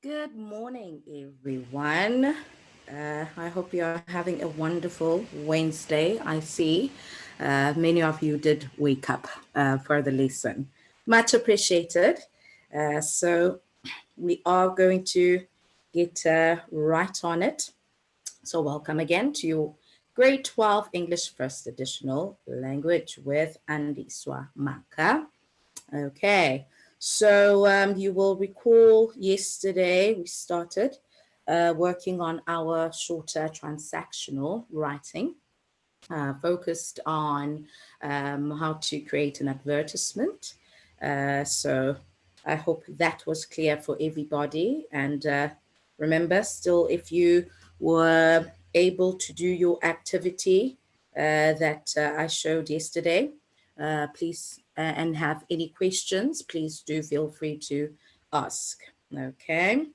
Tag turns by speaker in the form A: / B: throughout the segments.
A: Good morning, everyone. I hope you're having a wonderful Wednesday. I see many of you did wake up for the lesson. Much appreciated. So, we are going to get right on it. So, welcome again to your Grade 12 English First Additional Language with Andiswa Maka. Okay, so you will recall yesterday we started working on our shorter transactional writing, focused on how to create an advertisement. So I hope that was clear for everybody. And remember, still, if you were able to do your activity that I showed yesterday, please, and have any questions, please do feel free to ask. Okay,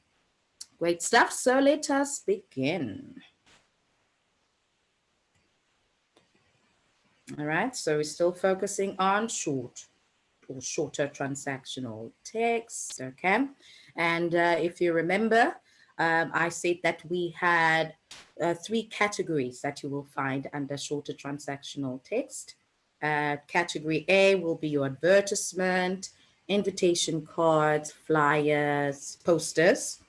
A: great stuff. So let us begin. All right, so we're still focusing on shorter transactional text, okay? And if you remember, I said that we had three categories that you will find under shorter transactional text. Category A will be your advertisement, invitation cards, flyers, posters.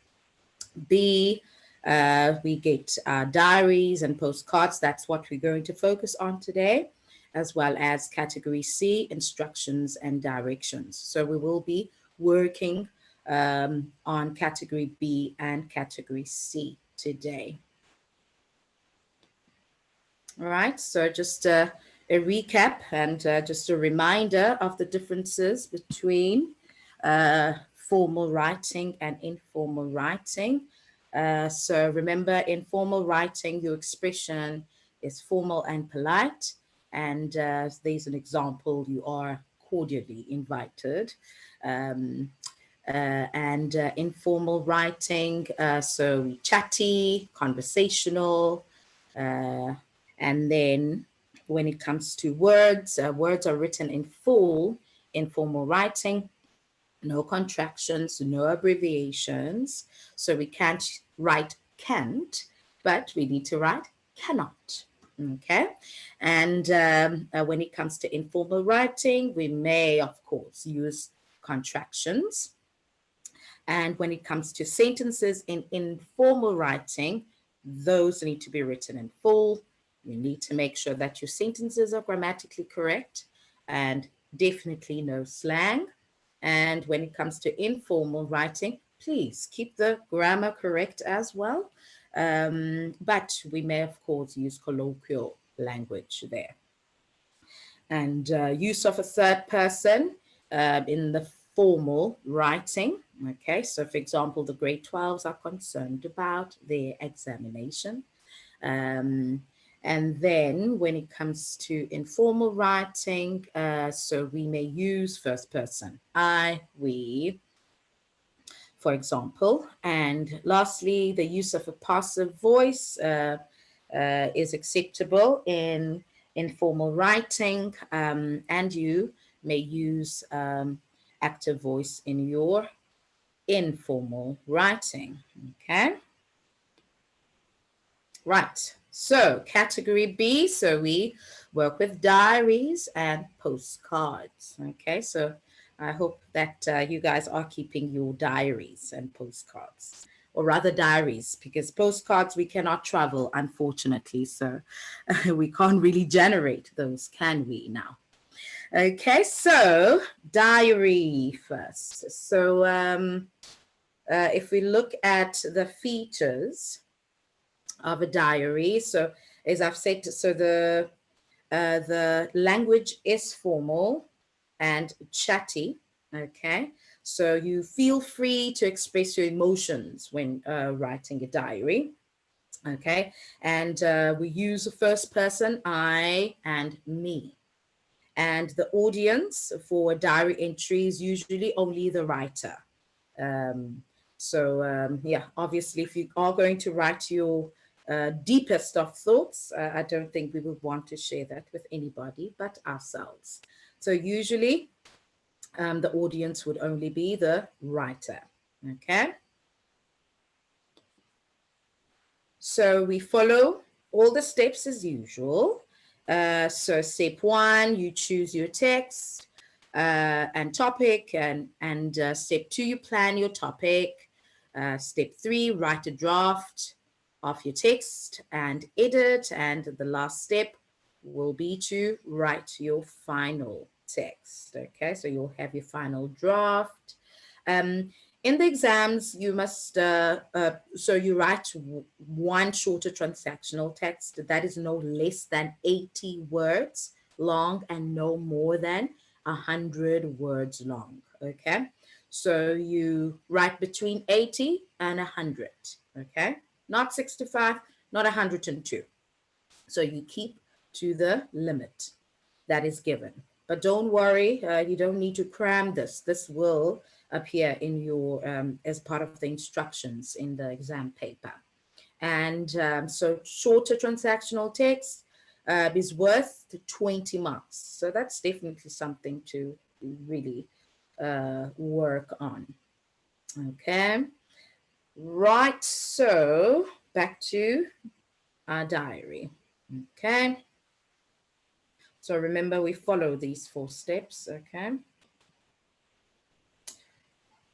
A: B, we get diaries and postcards. That's what we're going to focus on today, as well as category C, instructions and directions. So we will be working on category B and category C today. All right, so just a recap and just a reminder of the differences between uh, formal writing and informal writing. So remember, in formal writing, your expression is formal and polite. And there's an example, you are cordially invited. Um, and informal writing, so chatty, conversational. Uh, and then when it comes to words, words are written in full, informal writing, no contractions, no abbreviations. So we can't write can't, but we need to write cannot. Okay. And when it comes to informal writing, we may, of course, use contractions. And when it comes to sentences in informal writing, those need to be written in full. You need to make sure that your sentences are grammatically correct and definitely no slang. And when it comes to informal writing, please keep the grammar correct as well. But we may, of course, use colloquial language there. And use of a third person in the formal writing. Okay, so for example, the grade 12s are concerned about their examination. Um, and then when it comes to informal writing, so we may use first person, I, we, for example. And lastly, the use of a passive voice is acceptable in informal writing, and you may use active voice in your informal writing. Okay, right. So, category B, so we work with diaries and postcards. Okay, so I hope that you guys are keeping your diaries and postcards, or rather diaries, because postcards we cannot travel, unfortunately. So we can't really generate those, can we now? Okay, so diary first. So if we look at the features of a diary, so as I've said, so the language is formal and chatty. Okay, so you feel free to express your emotions when writing a diary. Okay, and we use the first person, I and me. And the audience for diary entry is usually only the writer. Um, yeah, obviously, if you are going to write your deepest of thoughts, I don't think we would want to share that with anybody but ourselves. So usually, the audience would only be the writer. Okay. So we follow all the steps as usual. So step 1, you choose your text and topic, and step 2, you plan your topic. Step 3, write a draft of your text and edit. And the last step will be to write your final text. Okay, so you'll have your final draft. Um, in the exams, you must, so you write one shorter transactional text that is no less than 80 words long and no more than 100 words long. Okay, so you write between 80 and 100. Okay, not 65, not 102. So you keep to the limit that is given. But don't worry, you don't need to cram this. This will appear in your as part of the instructions in the exam paper. And so shorter transactional text is worth 20 marks. So that's definitely something to really work on. Okay. Right. So back to our diary. Okay. So remember, we follow these 4 steps, okay?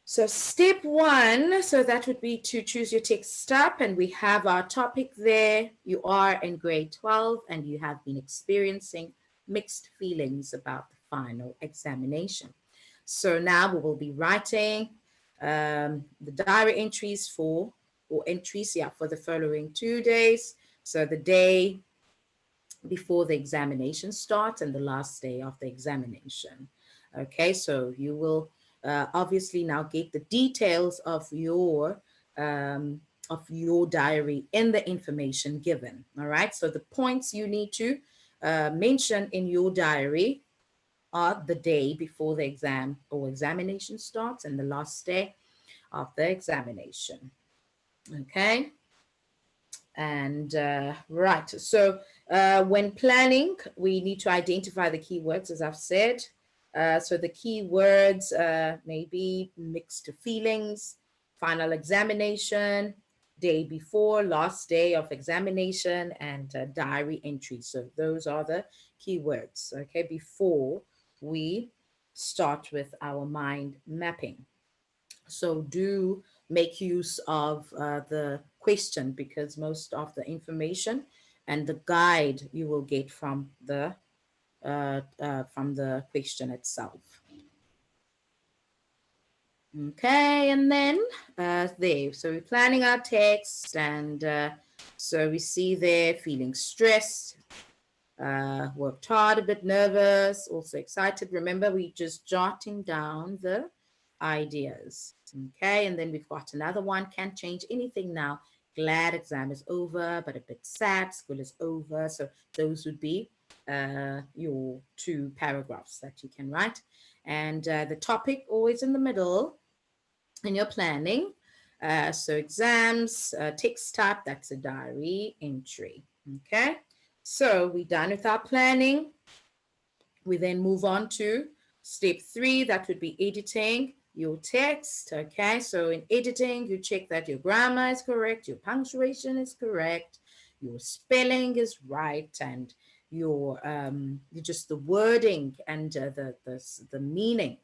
A: So step 1, so that would be to choose your text up, and we have our topic there. You are in grade 12 and you have been experiencing mixed feelings about the final examination. So now we will be writing the diary entries for the following 2 days. So the day before the examination starts and the last day of the examination. Okay, so you will obviously now get the details of your diary in the information given. All right, so the points you need to mention in your diary are the day before the exam or examination starts and the last day of the examination. Okay. And right, so when planning, we need to identify the keywords, as I've said. So the keywords may be mixed feelings, final examination, day before, last day of examination, and diary entry. So those are the keywords, okay, before we start with our mind mapping. So do make use of the question, because most of the information and the guide you will get from the question itself. Okay, and then there. So we're planning our text, and so we see there feeling stressed, worked hard, a bit nervous, also excited. Remember, we just jotting down the ideas. Okay, and then we've got another one, can't change anything now. Glad exam is over, but a bit sad, school is over. So those would be your 2 paragraphs that you can write. And the topic always in the middle in your planning. So exams, text type, that's a diary entry. Okay, so we're done with our planning. We then move on to step 3, that would be editing your text. Okay, so in editing, you check that your grammar is correct, your punctuation is correct, your spelling is right, and your just the wording and the meaning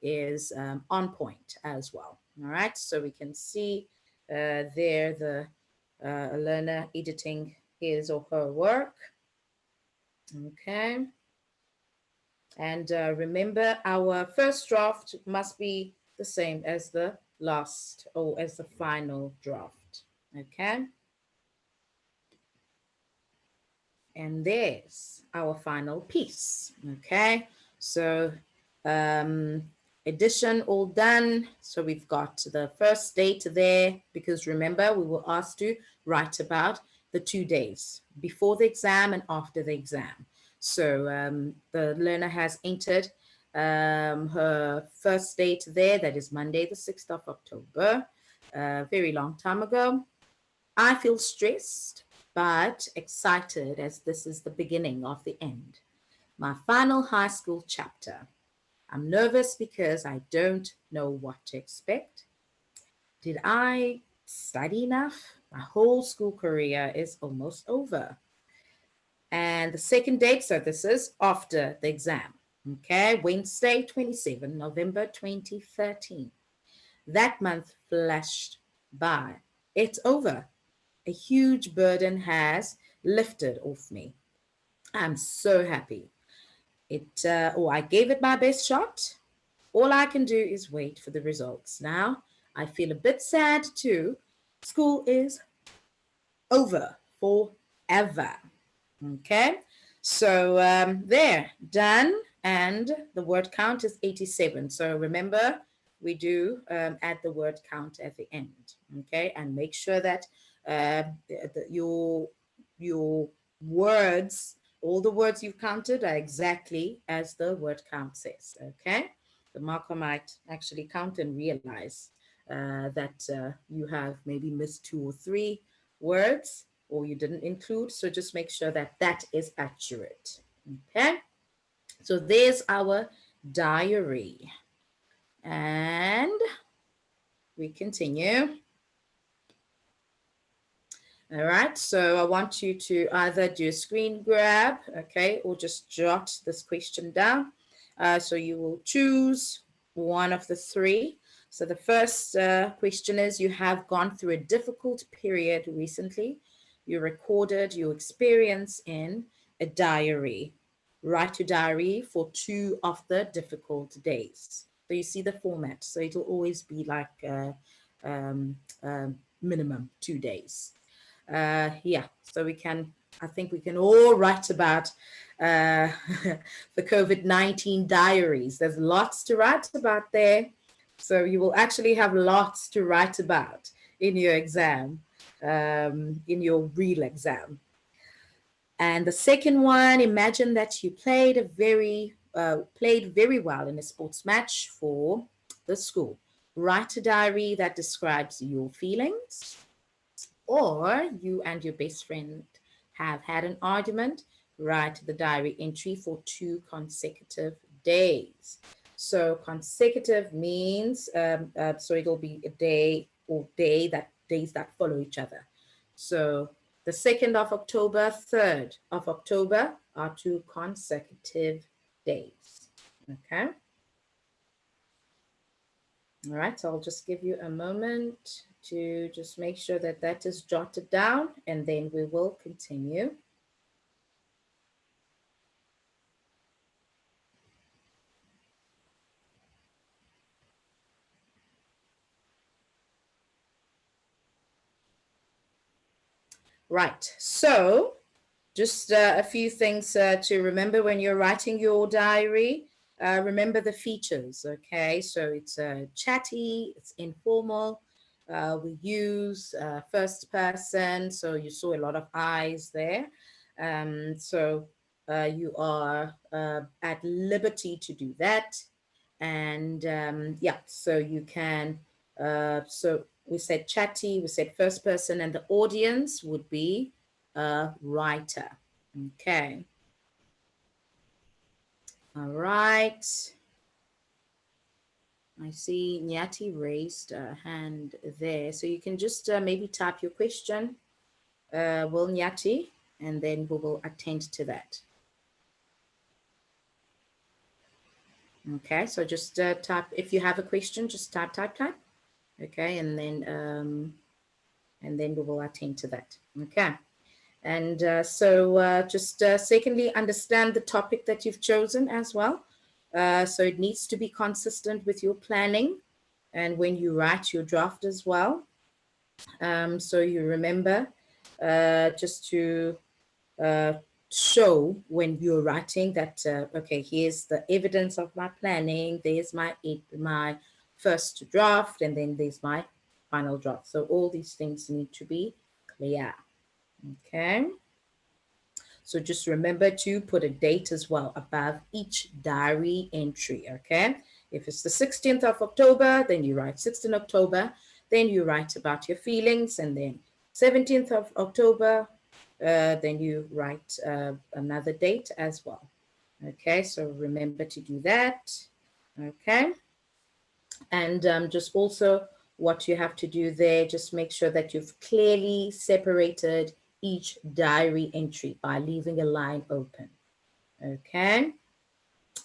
A: is on point as well. All right, so we can see there the learner editing his or her work. Okay. And remember, our first draft must be the same as the last or as the final draft. Okay. And there's our final piece. Okay. So addition all done. So we've got the first date there, because remember, we were asked to write about the 2 days before the exam and after the exam. So the learner has entered her first date there. That is Monday, the 6th of October, a very long time ago. I feel stressed, but excited, as this is the beginning of the end. My final high school chapter. I'm nervous because I don't know what to expect. Did I study enough? My whole school career is almost over. And the second date, so this is after the exam. Okay, Wednesday, 27 November 2013. That month flashed by. It's over. A huge burden has lifted off me. I'm so happy. I gave it my best shot. All I can do is wait for the results. Now, I feel a bit sad too. School is over forever. Okay, so there, done. And the word count is 87. So remember, we do add the word count at the end. Okay, and make sure that your words, all the words you've counted are exactly as the word count says. Okay, the marker might actually count and realize that you have maybe missed 2 or 3 words or you didn't include. So just make sure that that is accurate. Okay, so there's our diary. And we continue. All right, so I want you to either do a screen grab, okay, or just jot this question down. So you will choose one of the 3. So the first question is, you have gone through a difficult period recently. You recorded your experience in a diary. Write your diary for 2 of the difficult days. So you see the format. So it'll always be like minimum 2 days. Yeah, so I think we can all write about the COVID-19 diaries. There's lots to write about there. So you will actually have lots to write about in your exam, in your real exam. And the second one, imagine that you played very well in a sports match for the school. Write a diary that describes your feelings. Or you and your best friend have had an argument, write the diary entry for 2 consecutive days. So consecutive means, so it'll be a day or days that follow each other. So the 2nd of October, 3rd of October are 2 consecutive days. Okay. All right, so I'll just give you a moment to just make sure that that is jotted down, and then we will continue. Right, so just a few things to remember when you're writing your diary. Remember the features, okay? So it's chatty, it's informal. We use first person, so you saw a lot of eyes there. So you are at liberty to do that. And yeah, so you can, so we said chatty, we said first person, and the audience would be a writer. Okay. All right. I see Nyati raised a hand there. So you can just maybe type your question, Will Nyati, and then we will attend to that. Okay, so just type, if you have a question, just type. Okay, and then we will attend to that. Okay. And so just secondly, understand the topic that you've chosen as well. So it needs to be consistent with your planning and when you write your draft as well. So you remember just to show when you're writing that, okay, here's the evidence of my planning. There's my first draft, and then there's my final draft. So all these things need to be clear. Okay. So just remember to put a date as well above each diary entry, okay? If it's the 16th of October, then you write 16th October, then you write about your feelings, and then 17th of October, then you write another date as well. Okay, so remember to do that, okay? And just also what you have to do there, just make sure that you've clearly separated each diary entry by leaving a line open. Okay.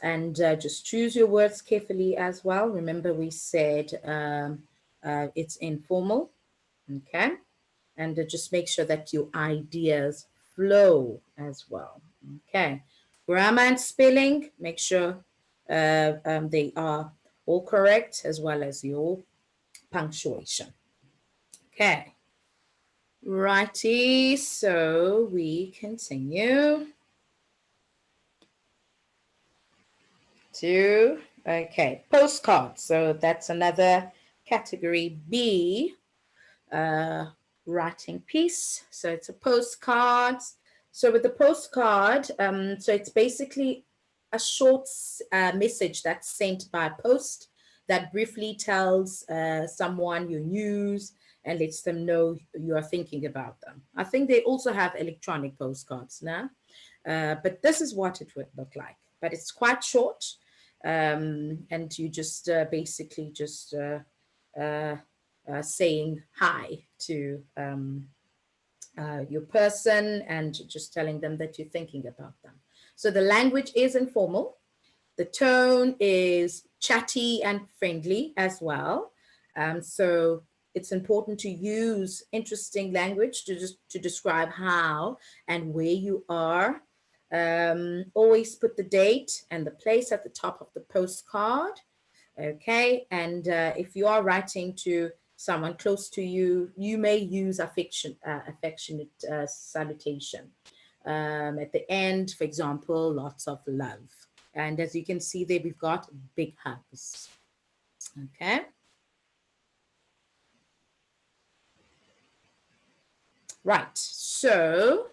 A: And just choose your words carefully as well. Remember, we said it's informal. Okay. And just make sure that your ideas flow as well. Okay. Grammar and spelling, make sure they are all correct, as well as your punctuation. Okay. Righty, so we continue to, okay, postcards. So that's another category B writing piece. So it's a postcard. So with the postcard, so it's basically a short message that's sent by post that briefly tells someone your news and lets them know you are thinking about them. I think they also have electronic postcards now, but this is what it would look like. But it's quite short, and you just basically just saying hi to your person and just telling them that you're thinking about them. So the language is informal. The tone is chatty and friendly as well. So it's important to use interesting language to describe how and where you are. Always put the date and the place at the top of the postcard. Okay, and if you are writing to someone close to you, you may use affectionate salutation. At the end, for example, lots of love. And as you can see there, we've got big hugs. Okay. Right, so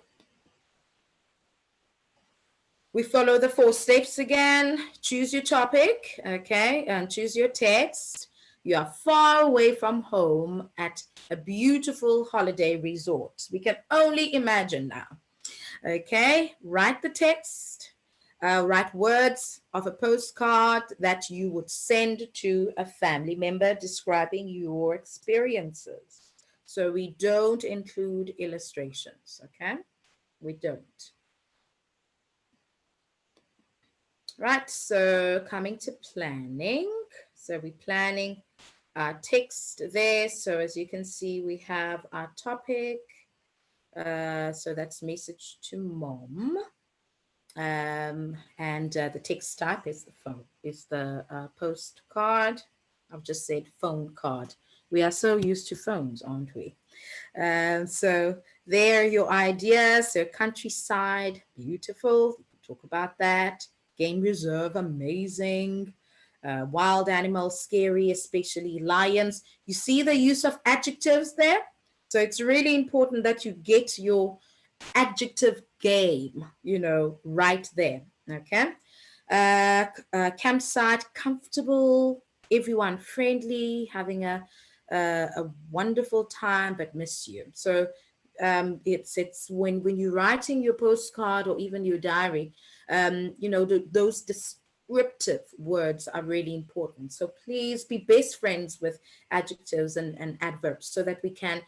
A: we follow the 4 steps again. Choose your topic, okay, and choose your text. You are far away from home at a beautiful holiday resort. We can only imagine now. Okay, write the text, write words of a postcard that you would send to a family member describing your experiences. So we don't include illustrations, okay? We don't. Right, so coming to planning. So we're planning our text there. So as you can see, we have our topic. So that's message to mom. And the text type is the phone, is the postcard. I've just said phone card. We are so used to phones, aren't we? So there are your ideas. So countryside, beautiful. Talk about that. Game reserve, amazing. Wild animals, scary, especially lions. You see the use of adjectives there? So it's really important that you get your adjective game, right there. Okay. Campsite, comfortable, everyone friendly, having a wonderful time, but miss you. So it's when you're writing your postcard or even your diary, those descriptive words are really important. So please be best friends with adjectives and adverbs so that we can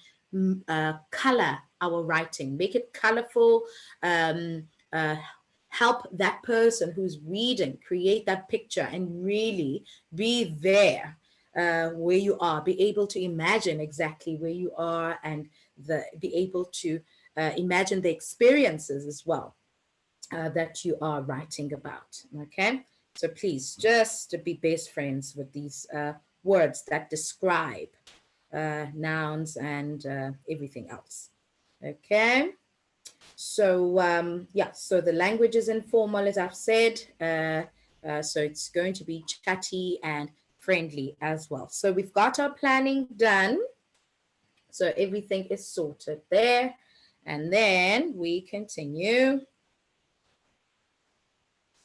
A: color our writing, make it colorful, help that person who's reading create that picture and really be there where you are, be able to imagine exactly where you are and be able to imagine the experiences as well that you are writing about. Okay, so please just be best friends with these words that describe nouns and everything else. Okay, so yeah, so the language is informal, as I've said. So it's going to be chatty and friendly as well. So we've got our planning done. So everything is sorted there. And then we continue.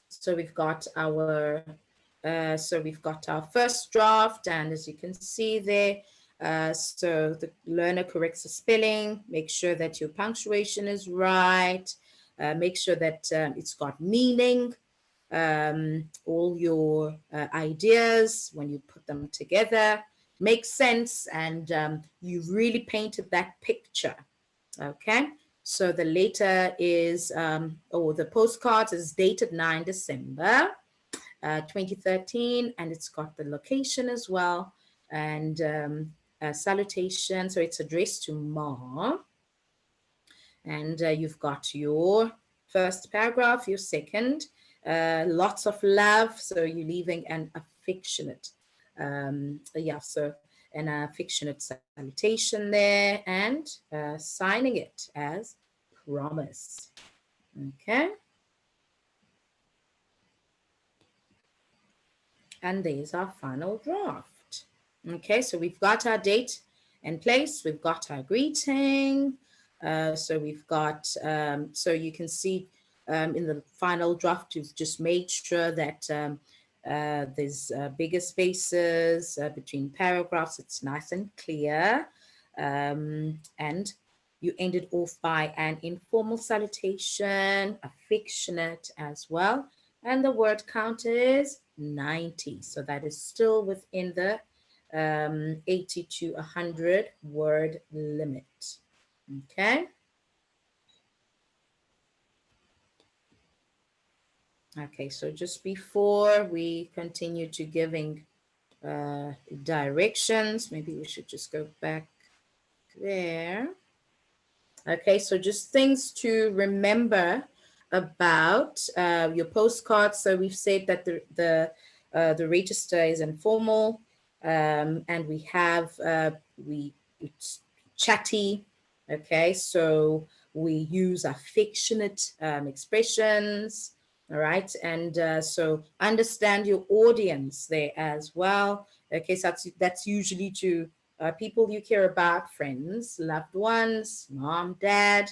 A: So we've got our first draft, and as you can see there, so the learner corrects the spelling, make sure that your punctuation is right, make sure that it's got meaning, all your ideas when you put them together. makes sense, and you really painted that picture. Okay, so the letter is, or the postcard is dated 9 December 2013, and it's got the location as well, and a salutation. So it's addressed to Ma, and you've got your first paragraph, your second, lots of love. So you're leaving an affectionate, yeah, so an affectionate salutation there, and signing it as promise. Okay. And there's our final draft. Okay, so we've got our date in place, we've got our greeting. So we've got, so you can see in the final draft, you've just made sure that there's bigger spaces between paragraphs. It's nice and clear. And you ended off by an informal salutation, affectionate as well. And the word count is 90. So that is still within the 80 to 100 word limit. Okay. Okay, so just before we continue to giving directions, maybe we should just go back there. Okay, so just things to remember about your postcards. So we've said that the register is informal, and we have it's chatty. Okay, so we use affectionate expressions. All right, and so understand your audience there as well. Okay, so that's usually to people you care about, friends, loved ones, mom, dad.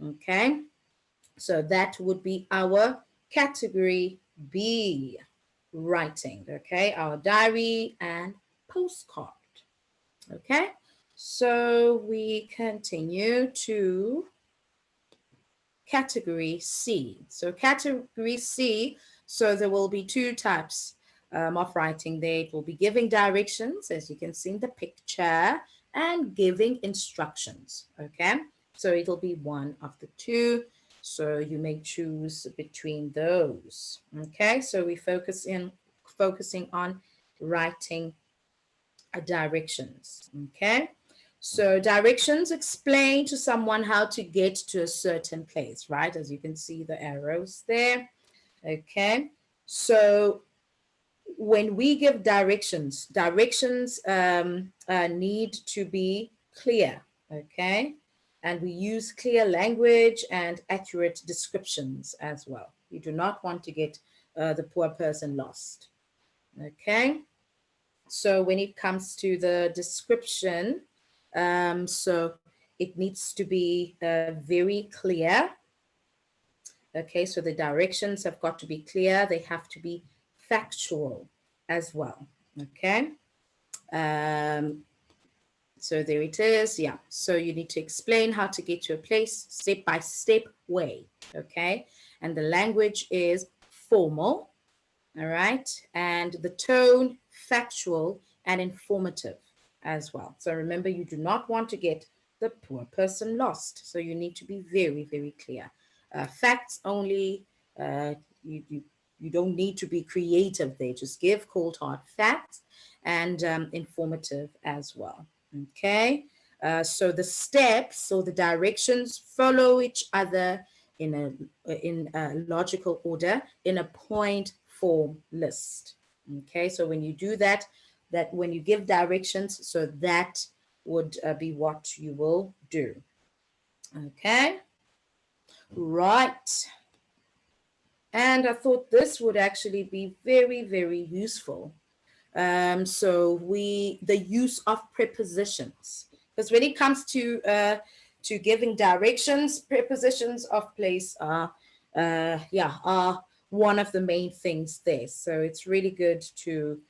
A: Okay, so that would be our category B, writing. Okay, our diary and postcard. Okay, so we continue to category C. So category C, so there will be two types of writing there. It will be giving directions, as you can see in the picture, and giving instructions. Okay, so it'll be one of the two. So you may choose between those. Okay, so we focusing on writing directions. Okay, so directions explain to someone how to get to a certain place, right? As you can see the arrows there. Okay, so when we give directions, need to be clear. Okay, and we use clear language and accurate descriptions as well. You do not want to get the poor person lost. Okay, so when it comes to the description, so it needs to be very clear. Okay, so the directions have got to be clear. They have to be factual as well. Okay, so there it is. Yeah, so you need to explain how to get to a place step by step way. Okay, and the language is formal. All right, and the tone factual and informative as well. So remember, you do not want to get the poor person lost. So you need to be very, very clear. Facts only. You don't need to be creative there. Just give cold hard facts and informative as well. Okay. So the steps or the directions follow each other in a logical order in a point form list. Okay. So when you do that, when you give directions, so that would be what you will do. Okay. Right. And I thought this would actually be very, very useful. So the use of prepositions, because when it comes to giving directions, prepositions of place are one of the main things there. So it's really good to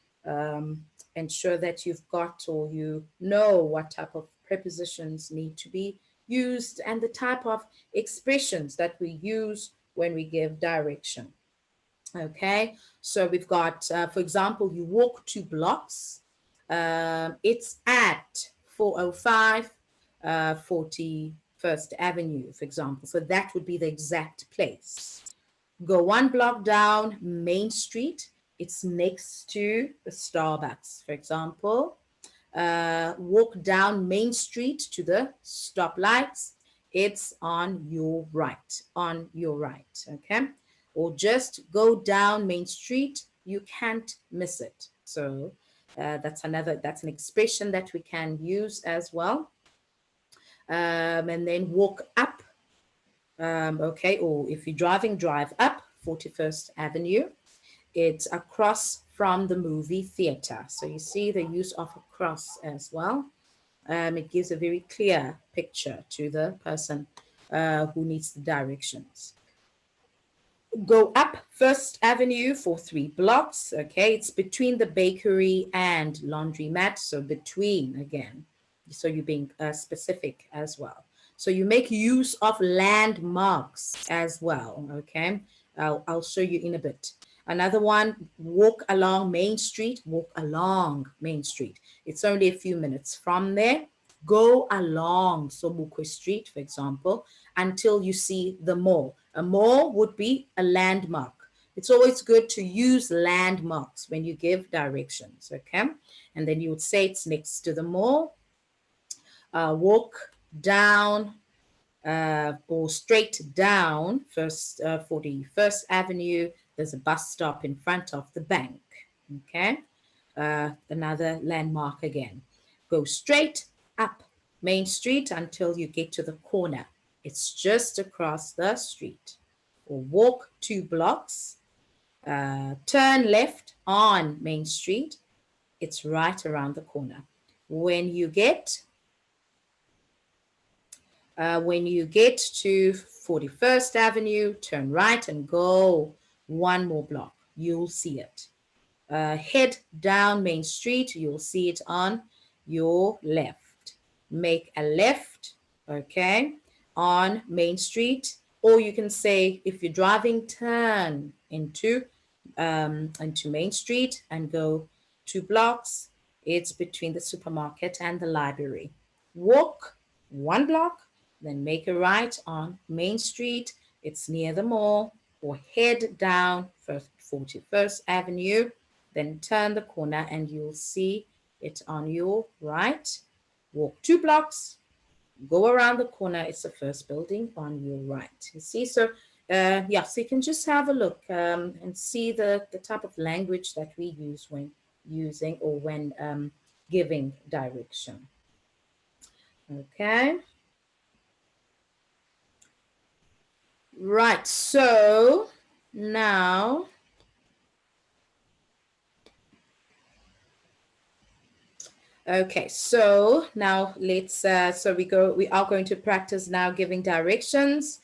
A: ensure that you've got, or you know, what type of prepositions need to be used and the type of expressions that we use when we give direction. Okay, so we've got, for example, you walk 2 blocks. It's at 405 41st Avenue, for example. So that would be the exact place. Go one block down Main Street. It's next to the Starbucks, for example. Walk down Main Street to the stoplights. It's on your right, okay? Or just go down Main Street. You can't miss it. So that's an expression that we can use as well. And then walk up, okay, or if you're driving, drive up 41st Avenue. It's across from the movie theater. So you see the use of across as well. It gives a very clear picture to the person who needs the directions. Go up First Avenue for 3 blocks. Okay, it's between the bakery and laundromat. So between again. So you're being specific as well. So you make use of landmarks as well. Okay, I'll show you in a bit. Another one, walk along Main Street. Walk along Main Street. It's only a few minutes from there. Go along Sobukwe Street, for example, until you see the mall. A mall would be a landmark. It's always good to use landmarks when you give directions, okay? And then you would say it's next to the mall. Walk down or straight down 41st Avenue. There's a bus stop in front of the bank, okay? Another landmark again. Go straight up Main Street until you get to the corner. It's just across the street. Or walk 2 blocks, turn left on Main Street. It's right around the corner. When you get to 41st Avenue, turn right and go 1 more block. You'll see it. Head down Main Street. You'll see it on your left. Make a left, okay, on Main Street. Or you can say, if you're driving, turn into Main Street and go 2 blocks. It's between the supermarket and the library. Walk 1 block, then make a right on Main Street. It's near the mall. Or head down 41st Avenue, then turn the corner and you'll see it on your right. Walk 2 blocks, go around the corner. It's the first building on your right. You see, so yeah, so you can just have a look and see the type of language that we use when using or when giving direction. Okay. Right, so now okay, so now let's we are going to practice now giving directions.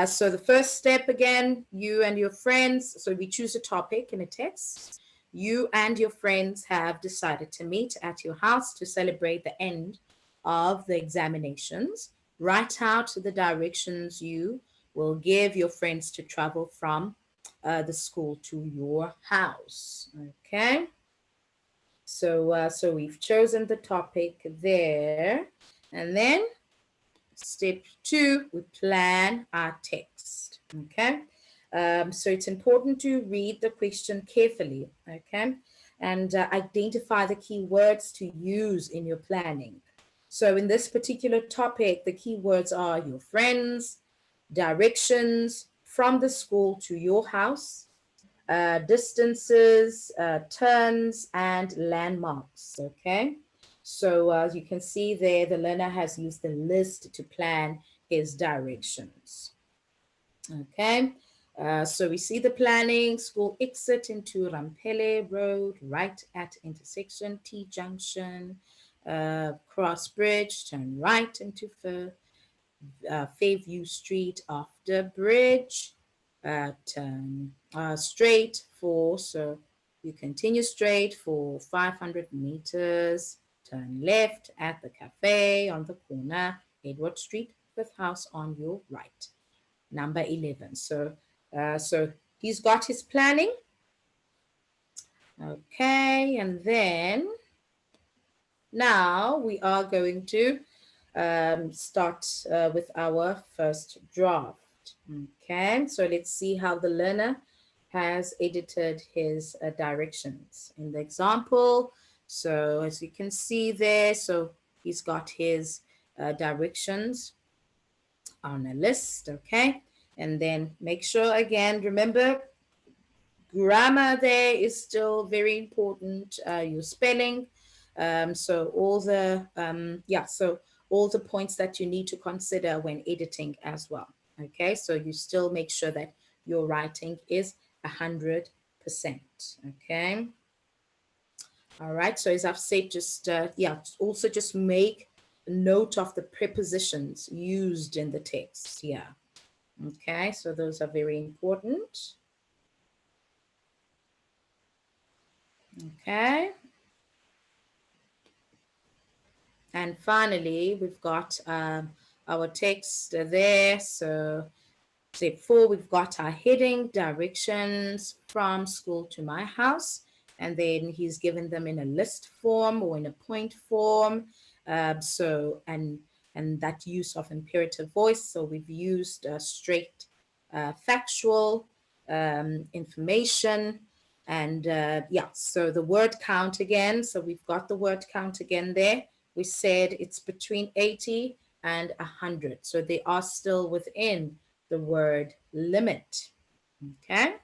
A: So the first step again, you and your friends, so we choose a topic in a text. You and your friends have decided to meet at your house to celebrate the end of the examinations. Write out the directions you will give your friends to travel from the school to your house. Okay. So we've chosen the topic there. And then step 2, we plan our text. Okay. So it's important to read the question carefully. Okay. And identify the key words to use in your planning. So in this particular topic, the key words are your friends, directions from the school to your house, distances, turns, and landmarks, okay? So as you can see there, the learner has used the list to plan his directions, okay? So we see the planning, school exit into Rampele Road, right at intersection T junction, cross bridge, turn right into Fairview Street after bridge, turn straight for, so you continue straight for 500 meters, turn left at the cafe on the corner, Edward Street, 5th house on your right. Number 11. So he's got his planning. Okay, and then Now we are going to start with our first draft. Okay, so let's see how the learner has edited his directions in the example. So as you can see there, so he's got his directions on a list, okay? And then make sure again, remember grammar there is still very important, your spelling. So all the, so all the points that you need to consider when editing as well. Okay, so you still make sure that your writing is 100%. Okay. All right, so as I've said, just, also just make note of the prepositions used in the text. Yeah. Okay, so those are very important. Okay. And finally, we've got our text there. So step 4, we've got our heading, directions from school to my house. And then he's given them in a list form or in a point form. And that use of imperative voice. So we've used straight factual information. And so the word count again. So we've got the word count again there. We said it's between 80 and 100. So they are still within the word limit. Okay.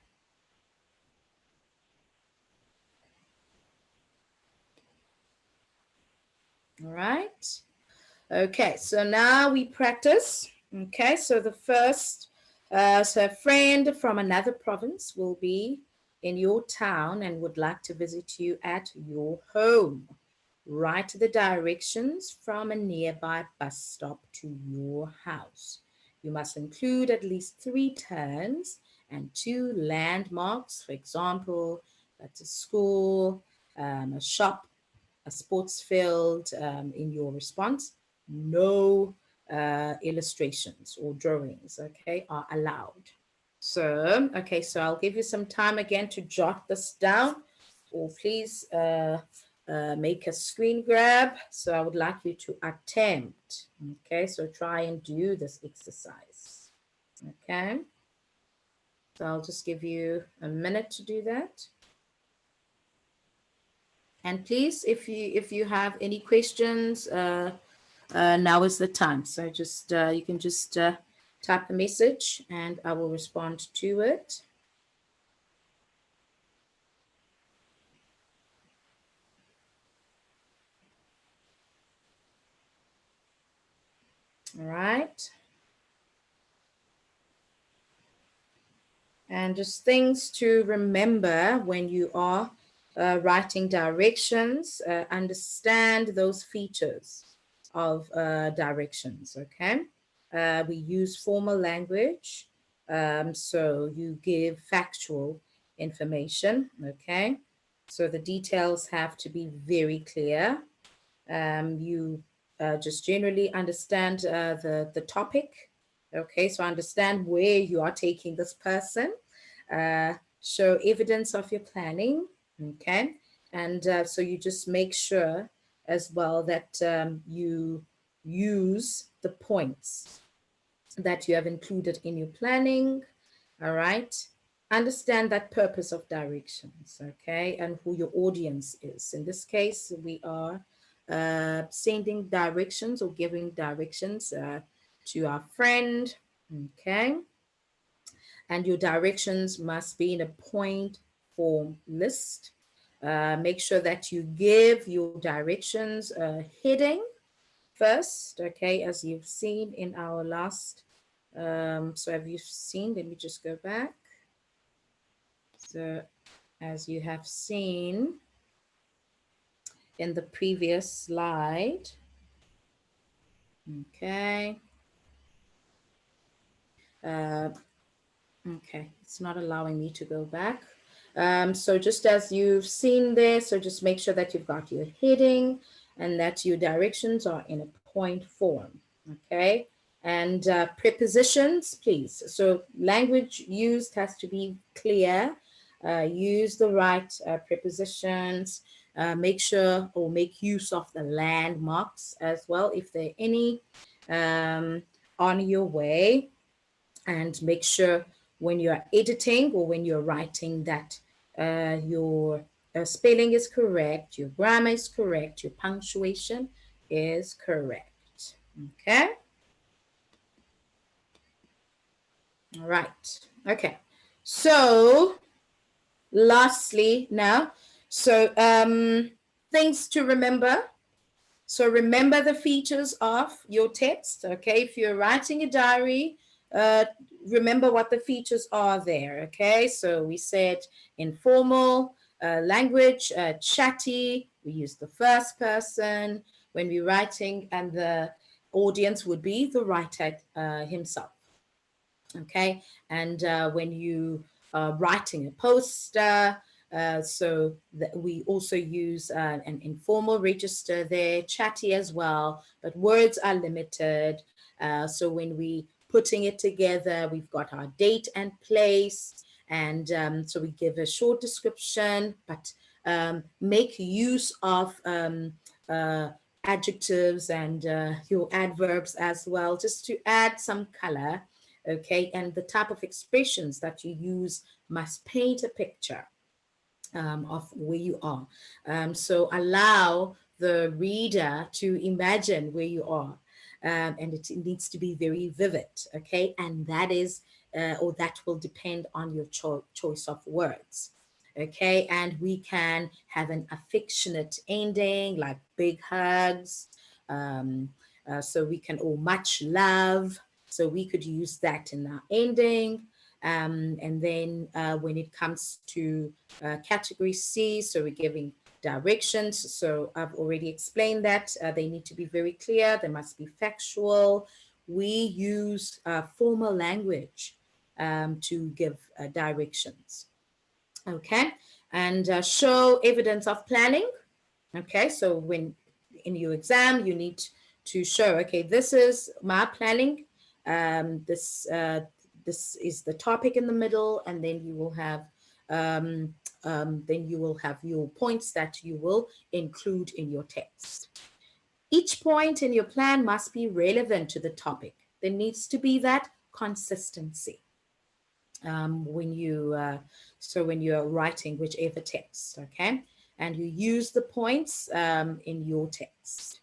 A: All right. Okay, so now we practice. Okay, so the first, so a friend from another province will be in your town and would like to visit you at your home. Write the directions from a nearby bus stop to your house. You must include at least 3 turns and 2 landmarks. For example, that's a school, a shop, a sports field in your response. No illustrations or drawings, okay, are allowed. So, okay, so I'll give you some time again to jot this down, or please make a screen grab. So I would like you to attempt, okay, so try and do this exercise, okay. So I'll just give you a minute to do that. And please, if you have any questions, now is the time. So just you can just type the message and I will respond to it. All right. And just things to remember when you are writing directions, understand those features of directions, okay? We use formal language, so you give factual information, okay? So the details have to be very clear. You just generally understand the topic, okay? So understand where you are taking this person, show evidence of your planning, okay? And so you just make sure as well that you use the points that you have included in your planning, all right? Understand that purpose of directions, okay? And who your audience is. In this case, we are sending directions or giving directions to our friend, okay? And your directions must be in a point form list. Make sure that you give your directions a heading first, okay, as you've seen in our last, so have you seen, let me just go back. So as you have seen in the previous slide, okay. Okay, it's not allowing me to go back. So just as you've seen there, so just make sure that you've got your heading and that your directions are in a point form, okay? And prepositions, please. So language used has to be clear. Use the right prepositions. make sure or make use of the landmarks as well, if there are any, on your way. And make sure when you're editing or when you're writing that your spelling is correct, your grammar is correct, your punctuation is correct. Okay. All right. Okay. So lastly now, so things to remember. So remember the features of your text. Okay. If you're writing a diary, remember what the features are there. Okay. So we said informal language, chatty. We use the first person when we're writing, and the audience would be the writer himself. Okay. And when you are writing a poster, so that we also use an informal register there, chatty as well, but words are limited. So when we putting it together, we've got our date and place, and so we give a short description, but make use of adjectives and your adverbs as well, just to add some color. Okay, and the type of expressions that you use must paint a picture of where you are. So allow the reader to imagine where you are. And it needs to be very vivid, okay? And that is, or that will depend on your choice of words, okay? And we can have an affectionate ending, like big hugs. So we can, or much love. So we could use that in our ending. And then when it comes to category C, so we're giving directions. So I've already explained that they need to be very clear. They must be factual. We use formal language to give directions. Okay, and show evidence of planning. Okay, so when in your exam, you need to show, okay, this is my planning. This is the topic in the middle, and then you will have your points that you will include in your text. Each point in your plan must be relevant to the topic. There needs to be that consistency when you're writing whichever text, okay, and you use the points in your text.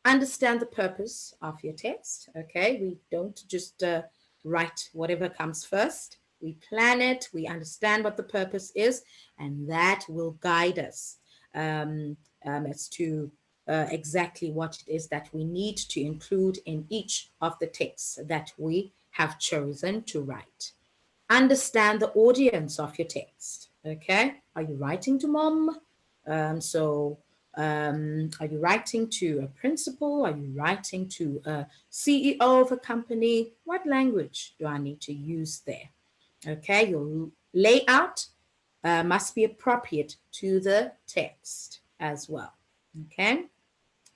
A: Understand the purpose of your text. Okay, we don't just write whatever comes first. We plan it, we understand what the purpose is, and that will guide us as to exactly what it is that we need to include in each of the texts that we have chosen to write. Understand the audience of your text. Okay, are you writing to mom? Are you writing to a principal? Are you writing to a CEO of a company? What language do I need to use there? Okay, your layout must be appropriate to the text as well. Okay,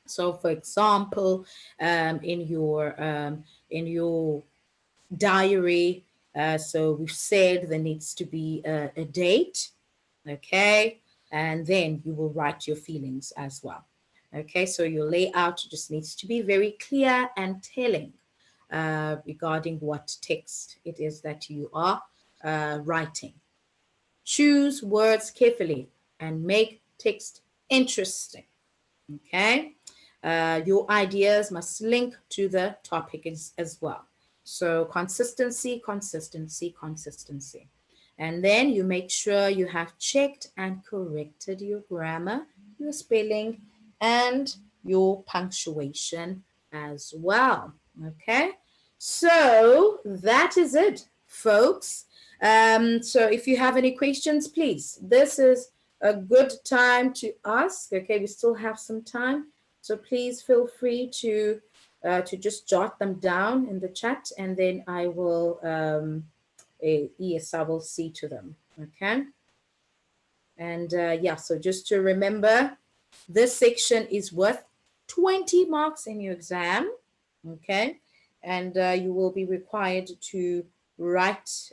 A: so for example, in your diary, so we've said there needs to be a date, okay, and then you will write your feelings as well. Okay, so your layout just needs to be very clear and telling regarding what text it is that you are writing. Choose words carefully and make text interesting. Okay, your ideas must link to the topic as well. So consistency, consistency, consistency. And then you make sure you have checked and corrected your grammar, your spelling, and your punctuation as well. Okay, so that is it, folks. So if you have any questions, please, this is a good time to ask. Okay, we still have some time. So please feel free to just jot them down in the chat, and then I will, yes, I will see to them. Okay. And yeah, so just to remember, this section is worth 20 marks in your exam. Okay. And you will be required to write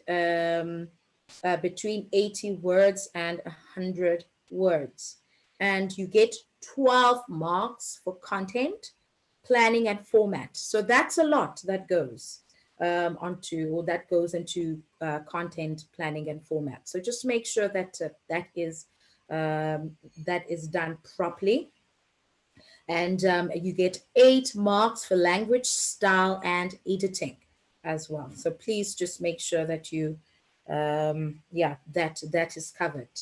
A: between 80 words and 100 words. and you get 12 marks for content, planning, and format. So that's a lot that goes that goes into content, planning, and format. So just make sure that that is done properly. And you get 8 marks for language, style, and editing as well. So please just make sure that that is covered,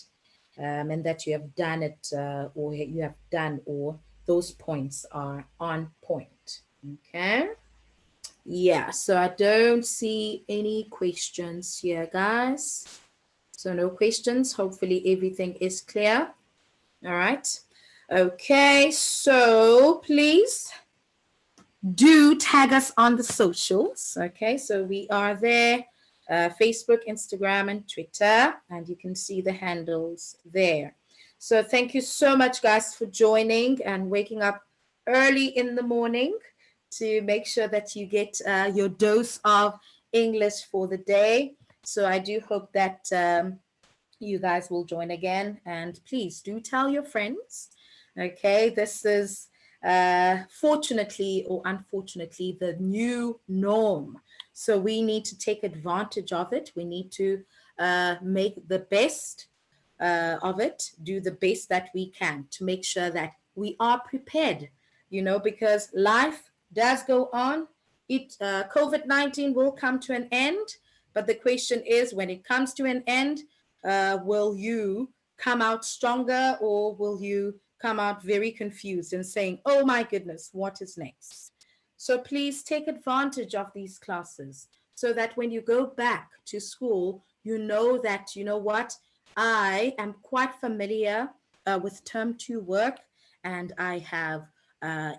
A: and that you have done it, or you have done, or those points are on point. Okay. Yeah, so I don't see any questions here, guys. So no questions. Hopefully everything is clear. All right. Okay, so please do tag us on the socials. Okay, so we are there, Facebook, Instagram, and Twitter, and you can see the handles there. So thank you so much, guys, for joining and waking up early in the morning to make sure that you get your dose of English for the day. So I do hope that you guys will join again, and please do tell your friends. Okay, this is fortunately or unfortunately the new norm, so we need to take advantage of it. We need to make the best of it, do the best that we can to make sure that we are prepared, because life does go on. COVID-19 will come to an end, but the question is, when it comes to an end, will you come out stronger, or will you come out very confused and saying, oh my goodness, what is next? So please take advantage of these classes so that when you go back to school, you know that, you know what, I am quite familiar with term 2 work, and I have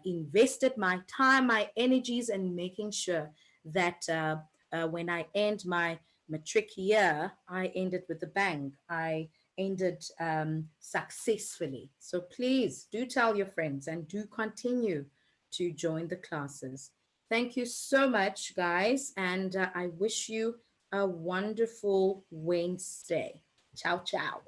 A: invested my time, my energies, in making sure that when I end my matric year, I ended with a bang. I ended successfully. So please do tell your friends and do continue to join the classes. Thank you so much, guys, and I wish you a wonderful Wednesday. Ciao, ciao.